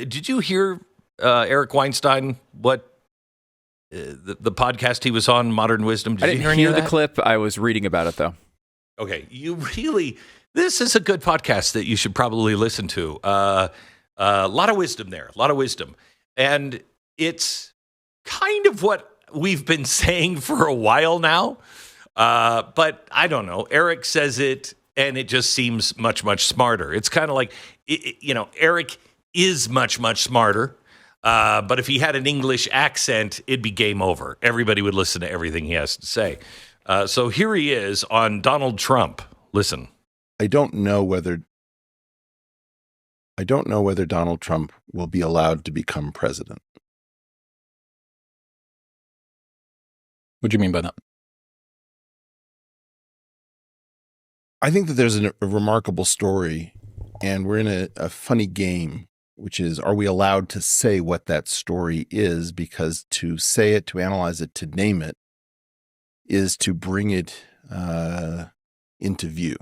did you hear Eric Weinstein? What the podcast he was on, Modern Wisdom? I didn't hear the clip. I was reading about it though. Okay, this is a good podcast that you should probably listen to. A lot of wisdom there, a lot of wisdom, and it's kind of what we've been saying for a while now. But I don't know. Eric says it, and it just seems much, much smarter. It's kind of like, Eric is much, much smarter. But if he had an English accent, it'd be game over. Everybody would listen to everything he has to say. So here he is on Donald Trump. Listen. I don't know whether Donald Trump will be allowed to become president. What do you mean by that? I think that there's a remarkable story, and we're in a funny game, which is, are we allowed to say what that story is? Because to say it, to analyze it, to name it, is to bring it into view.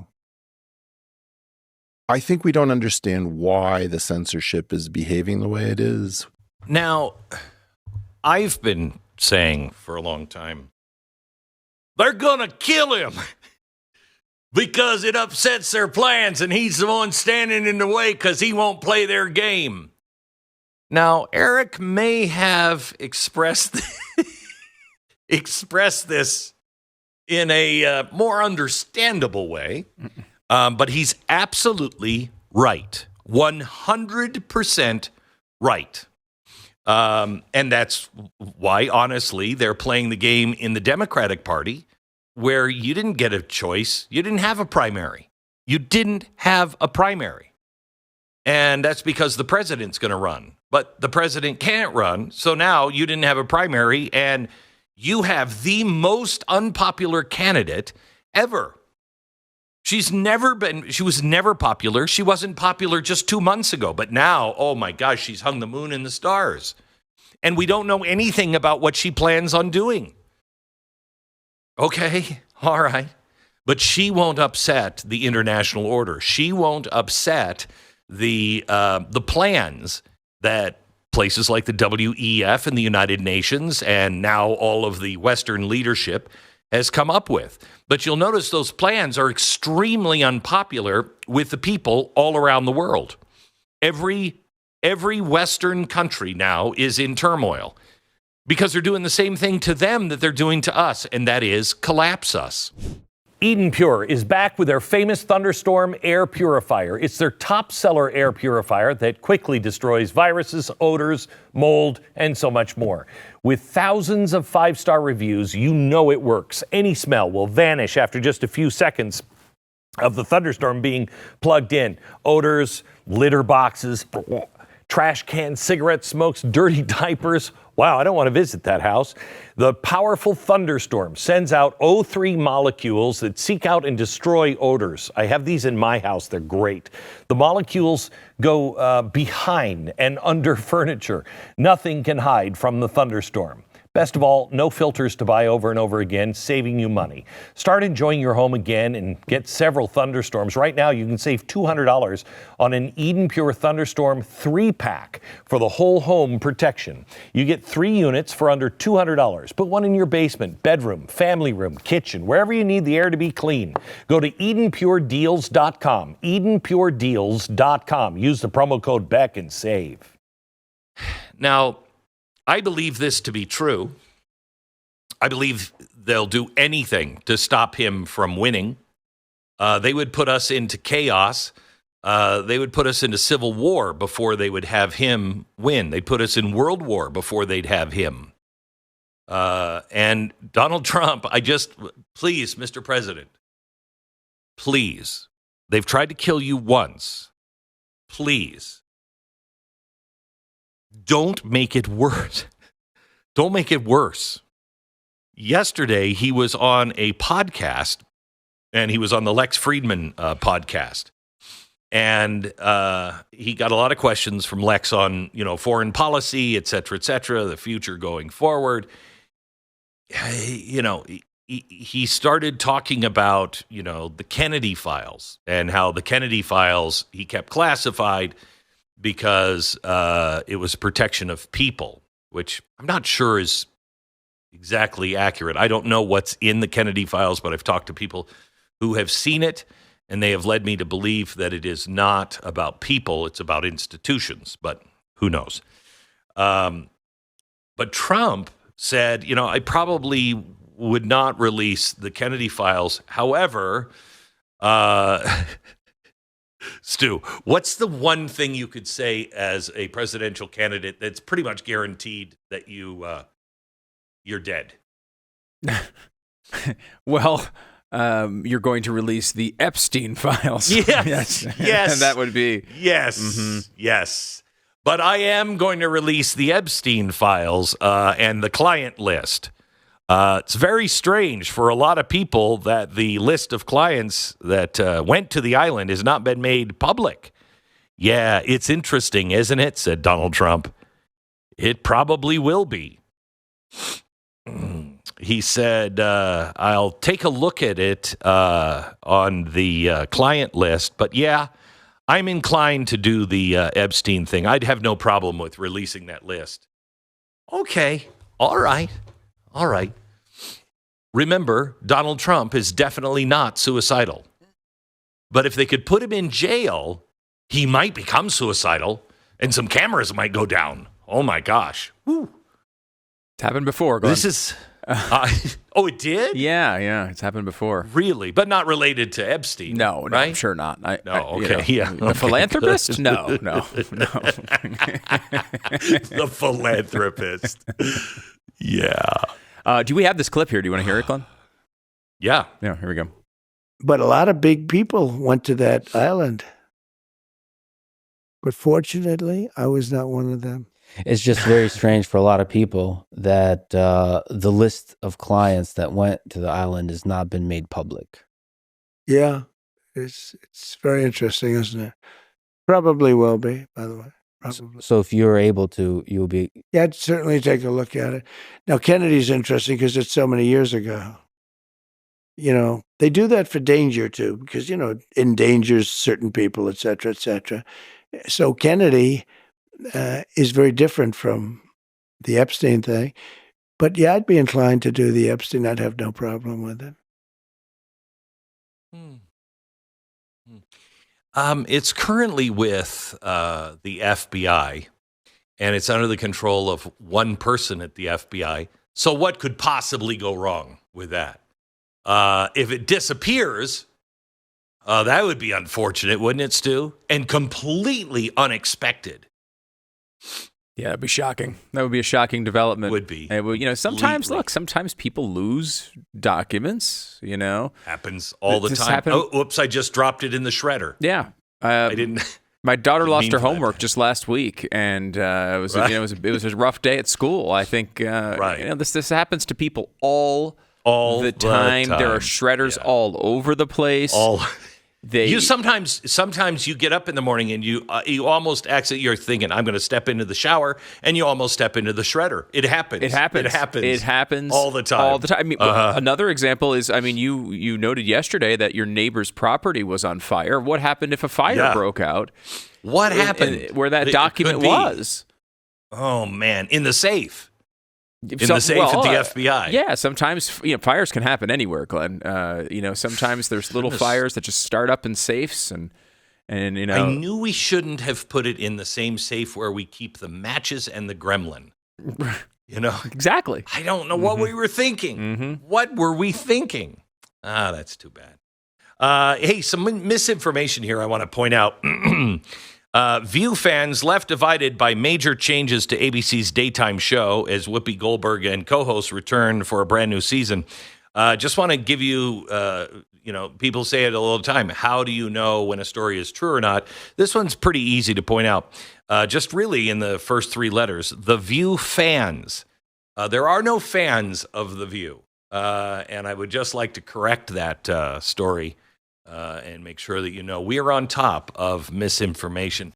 I think we don't understand why the censorship is behaving the way it is. Now, I've been saying for a long time, they're going to kill him because it upsets their plans and he's the one standing in the way because he won't play their game. Now, Eric may have expressed this in a more understandable way, but he's absolutely right. 100% right. And that's why, honestly, they're playing the game in the Democratic Party where you didn't get a choice. You didn't have a primary. You didn't have a primary. And that's because the president's going to run. But the president can't run. So now you didn't have a primary, and you have the most unpopular candidate ever. She was never popular. She wasn't popular just 2 months ago. But now, oh my gosh, she's hung the moon and the stars. And we don't know anything about what she plans on doing. Okay, all right. But she won't upset the international order. She won't upset the plans that places like the WEF and the United Nations and now all of the Western leadership has come up with. But you'll notice those plans are extremely unpopular with the people all around the world. Every Western country now is in turmoil because they're doing the same thing to them that they're doing to us, and that is collapse us. Eden Pure is back with their famous Thunderstorm air purifier. It's their top seller air purifier that quickly destroys viruses, odors, mold, and so much more. With thousands of 5-star reviews, you know it works. Any smell will vanish after just a few seconds of the Thunderstorm being plugged in. Odors, litter boxes, trash cans, cigarette smokes, dirty diapers. Wow, I don't want to visit that house. The powerful Thunderstorm sends out O3 molecules that seek out and destroy odors. I have these in my house. They're great. The molecules go behind and under furniture. Nothing can hide from the Thunderstorm. Best of all, no filters to buy over and over again, saving you money. Start enjoying your home again and get several Thunderstorms. Right now, you can save $200 on an Eden Pure Thunderstorm 3-pack for the whole home protection. You get 3 units for under $200. Put one in your basement, bedroom, family room, kitchen, wherever you need the air to be clean. Go to EdenPureDeals.com, EdenPureDeals.com. Use the promo code Beck and save. Now, I believe this to be true. I believe they'll do anything to stop him from winning. They would put us into chaos. They would put us into civil war before they would have him win. They'd put us in world war before they'd have him. And Donald Trump, please, Mr. President, please. They've tried to kill you once. Please. Don't make it worse. Don't make it worse. Yesterday, he was on a podcast, and he was on the Lex Friedman podcast. And he got a lot of questions from Lex on, foreign policy, et cetera, the future going forward. He started talking about, the Kennedy files and how the Kennedy files he kept classified because it was protection of people, which I'm not sure is exactly accurate. I don't know what's in the Kennedy files, but I've talked to people who have seen it, and they have led me to believe that it is not about people, it's about institutions, but who knows? But Trump said, I probably would not release the Kennedy files. However, Stu, what's the one thing you could say as a presidential candidate that's pretty much guaranteed that you're dead? Well, you're going to release the Epstein files. Yes. Yes. And that would be. Yes. Mm-hmm. Yes. But I am going to release the Epstein files and the client list. It's very strange for a lot of people that the list of clients that went to the island has not been made public. Yeah, it's interesting, isn't it? Said Donald Trump. It probably will be. He said, I'll take a look at it on the client list. But yeah, I'm inclined to do the Epstein thing. I'd have no problem with releasing that list. Okay. All right. Remember, Donald Trump is definitely not suicidal. But if they could put him in jail, he might become suicidal and some cameras might go down. Oh my gosh. Woo. It's happened before. Glenn. This is... oh, it did? Yeah, it's happened before. Really? But not related to Epstein? No, right? I'm sure not. Yeah. The philanthropist? No. The philanthropist. Yeah. Do we have this clip here? Do you want to hear it, Glenn? Yeah. Yeah, here we go. But a lot of big people went to that island. But fortunately, I was not one of them. It's just very strange for a lot of people that the list of clients that went to the island has not been made public. Yeah, it's very interesting, isn't it? Probably will be, by the way. Probably. So if you're able to, you'll be... Yeah, I'd certainly take a look at it. Now, Kennedy's interesting because it's so many years ago. They do that for danger, too, because, endangers certain people, et cetera, et cetera. So Kennedy... is very different from the Epstein thing. But yeah, I'd be inclined to do the Epstein. I'd have no problem with it. It's currently with the FBI, and it's under the control of one person at the FBI. So what could possibly go wrong with that? If it disappears, that would be unfortunate, wouldn't it, Stu? And completely unexpected. Yeah, it'd be shocking. That would be a shocking development. Would be. It would, sometimes people lose documents, Happens all the time. Happened. Oh, whoops, I just dropped it in the shredder. Yeah. I didn't. My daughter didn't lost mean her for that. homework just last week, and it was Right. it was a rough day at school. I think Right. This happens to people all the time. There are shredders all over the place. You sometimes you get up in the morning and you almost accidentally you're thinking I'm going to step into the shower and you almost step into the shredder. It happens. It happens all the time. I mean, another example is, you noted yesterday that your neighbor's property was on fire. What happened if a fire broke out? What happened? Where that document was? Oh man, in the safe. The safe at the FBI. Yeah, sometimes fires can happen anywhere, Glenn. Sometimes there's little fires that just start up in safes, and I knew we shouldn't have put it in the same safe where we keep the matches and the gremlin. Exactly. I don't know what we were thinking. Mm-hmm. What were we thinking? That's too bad. Hey, some misinformation here I want to point out. View fans left divided by major changes to ABC's daytime show as Whoopi Goldberg and co-hosts return for a brand new season. Just want to give you, people say it all the time. How do you know when a story is true or not? This one's pretty easy to point out. Just really in the first three letters, the View fans. There are no fans of The View. And I would just like to correct that story. And make sure that we are on top of misinformation.